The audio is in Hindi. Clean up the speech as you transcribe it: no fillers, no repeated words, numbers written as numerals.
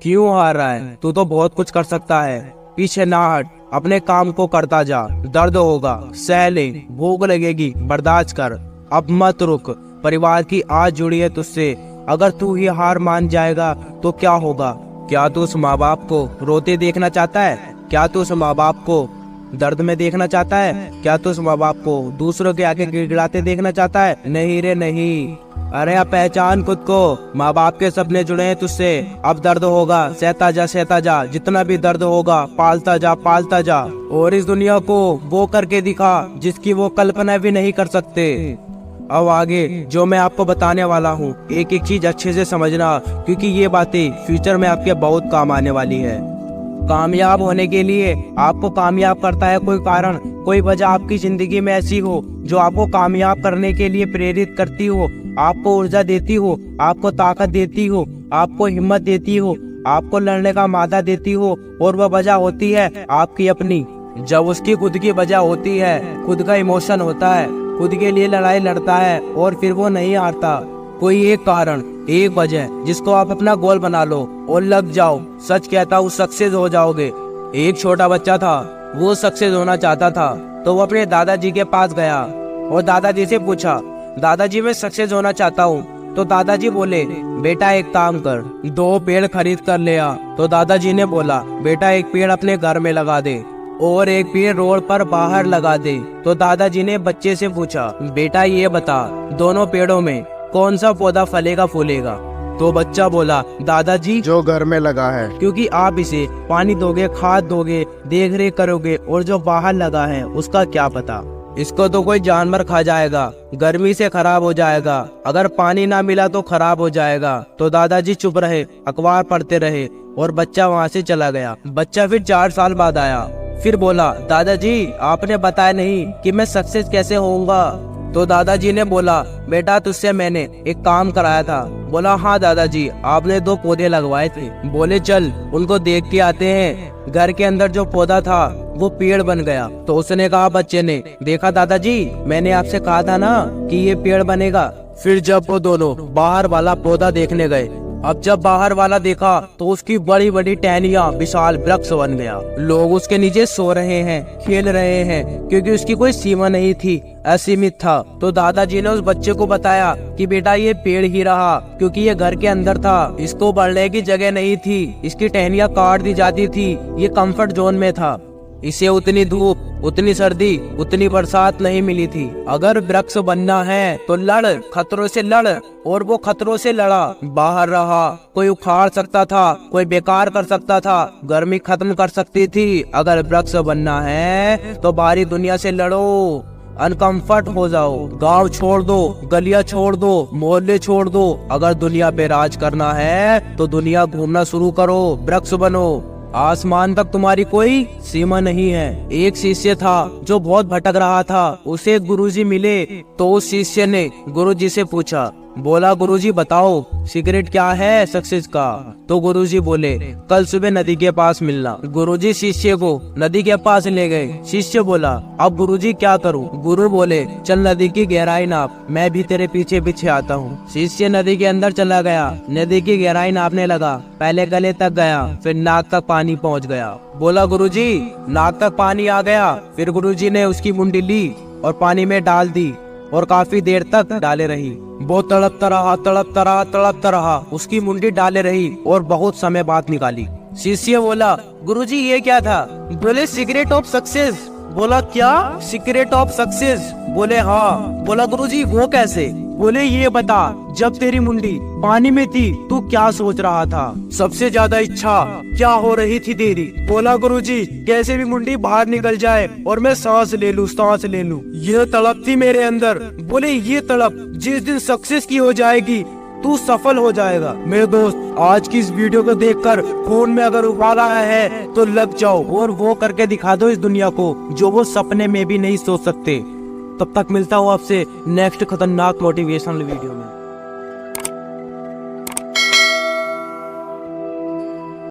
क्यों हार रहा है? तू तो बहुत कुछ कर सकता है। पीछे ना हट, अपने काम को करता जा। दर्द होगा, सह ले, भूख लगेगी, बर्दाश्त कर। अब मत रुक, परिवार की आस जुड़ी है तुझसे। अगर तू ही हार मान जाएगा तो क्या होगा? क्या तू उस माँ बाप को रोते देखना चाहता है? क्या तू उस माँ बाप को दर्द में देखना चाहता है? क्या तू उस माँ बाप को दूसरों के आगे गिड़गिड़ाते देखना चाहता है? नहीं रे नहीं। अरे अब पहचान खुद को, माँ बाप के सपने जुड़े हैं तुझसे। अब दर्द होगा, सहता जा, जितना भी दर्द होगा पालता जा। और इस दुनिया को वो करके दिखा जिसकी वो कल्पना भी नहीं कर सकते। अब आगे जो मैं आपको बताने वाला हूँ, एक एक चीज अच्छे से समझना, क्योंकि ये बातें फ्यूचर में आपके बहुत काम आने वाली है। कामयाब होने के लिए आपको कामयाब करता है कोई कारण, कोई वजह आपकी जिंदगी में ऐसी हो जो आपको कामयाब करने के लिए प्रेरित करती हो, आपको ऊर्जा देती हो, आपको ताकत देती हो, आपको हिम्मत देती हो, आपको लड़ने का मादा देती हो। और वह वजह होती है आपकी अपनी। जब उसकी खुद की वजह होती है, खुद का इमोशन होता है, खुद के लिए लड़ाई लड़ता है और फिर वो नहीं हारता। कोई एक कारण, एक वजह जिसको आप अपना गोल बना लो और लग जाओ, सच कहता हूँ सक्सेस हो जाओगे। एक छोटा बच्चा था, वो सक्सेस होना चाहता था, तो वो अपने दादाजी के पास गया और दादाजी से पूछा, दादाजी मैं सक्सेस होना चाहता हूँ। तो दादाजी बोले, बेटा एक काम कर, 2 पेड़ खरीद कर ले आ। तो दादाजी ने बोला, बेटा एक पेड़ अपने घर में लगा दे और एक पेड़ रोड पर बाहर लगा दे। तो दादाजी ने बच्चे से पूछा, बेटा ये बता, दोनों पेड़ों में कौन सा पौधा फलेगा फूलेगा? तो बच्चा बोला, दादाजी जो घर में लगा है। क्योंकि आप इसे पानी दोगे, खाद दोगे, देख रेख करोगे, और जो बाहर लगा है उसका क्या पता, इसको तो कोई जानवर खा जाएगा, गर्मी से खराब हो जाएगा, अगर पानी ना मिला तो खराब हो जाएगा। तो दादाजी चुप रहे, अखबार पढ़ते रहे और बच्चा वहाँ से चला गया। बच्चा फिर 4 साल बाद आया, फिर बोला, दादाजी आपने बताया नहीं कि मैं सक्सेस कैसे होऊंगा। तो दादाजी ने बोला, बेटा तुझसे मैंने एक काम कराया था। बोला, हाँ दादाजी, आपने 2 पौधे लगवाए थे। बोले, चल उनको देख के आते हैं। घर के अंदर जो पौधा था वो पेड़ बन गया। तो उसने कहा बच्चे ने, देखा दादाजी, मैंने आपसे कहा था ना कि ये पेड़ बनेगा। फिर जब वो दोनों बाहर वाला पौधा देखने गए, अब जब बाहर वाला देखा तो उसकी बड़ी बड़ी टहनियां विशाल वृक्ष बन गया। लोग उसके नीचे सो रहे हैं, खेल रहे हैं, क्योंकि उसकी कोई सीमा नहीं थी, असीमित था। तो दादाजी ने उस बच्चे को बताया कि बेटा ये पेड़ ही रहा, क्योंकि ये घर के अंदर था, इसको बढ़ने की जगह नहीं थी, इसकी टहनियां काट दी जाती थी, ये कंफर्ट जोन में था, इसे उतनी धूप, उतनी सर्दी, उतनी बरसात नहीं मिली थी। अगर वृक्ष बनना है तो लड़, खतरों से लड़। और वो खतरों से लड़ा, बाहर रहा। कोई उखाड़ सकता था, कोई बेकार कर सकता था, गर्मी खत्म कर सकती थी। अगर वृक्ष बनना है तो बाहरी दुनिया से लड़ो, अनकंफर्ट हो जाओ, गांव छोड़ दो, गलियां छोड़ दो, मोहल्ले छोड़ दो। अगर दुनिया पे राज करना है तो दुनिया घूमना शुरू करो, वृक्ष बनो। आसमान तक तुम्हारी कोई सीमा नहीं है। एक शिष्य था जो बहुत भटक रहा था, उसे गुरुजी मिले। तो उस शिष्य ने गुरुजी से पूछा, बोला, गुरुजी बताओ सीक्रेट क्या है सक्सेस का? तो गुरुजी बोले, कल सुबह नदी के पास मिलना। गुरुजी शिष्य को नदी के पास ले गए। शिष्य बोला, अब गुरुजी क्या करूं? गुरु बोले, चल नदी की गहराई नाप, मैं भी तेरे पीछे पीछे आता हूँ। शिष्य नदी के अंदर चला गया, नदी की गहराई नापने लगा। पहले गले तक गया, फिर नाक तक पानी पहुँच गया। बोला, गुरुजी नाक तक पानी आ गया। फिर गुरुजी ने उसकी मुंडी ली और पानी में डाल दी और काफी देर तक डाले रही। वो तड़पता रहा, उसकी मुंडी डाले रही और बहुत समय बाद निकाली। शिष्य बोला, गुरुजी ये क्या था? बोले, सीक्रेट ऑफ सक्सेस। बोला, क्या सीक्रेट ऑफ सक्सेस? बोले, हाँ। बोला, गुरुजी वो कैसे? बोले, ये बता, जब तेरी मुंडी पानी में थी तू क्या सोच रहा था? सबसे ज्यादा इच्छा क्या हो रही थी तेरी? बोला, गुरुजी कैसे भी मुंडी बाहर निकल जाए और मैं सांस ले लूं। यह तड़प थी मेरे अंदर। बोले, ये तड़प जिस दिन सक्सेस की हो जाएगी तू सफल हो जाएगा। मेरे दोस्त, आज की इस वीडियो को देखकर खून में अगर उबाल आया है तो लग जाओ और वो करके दिखा दो इस दुनिया को जो वो सपने में भी नहीं सोच सकते। तब तक मिलता हूँ आपसे नेक्स्ट खतरनाक मोटिवेशनल वीडियो में।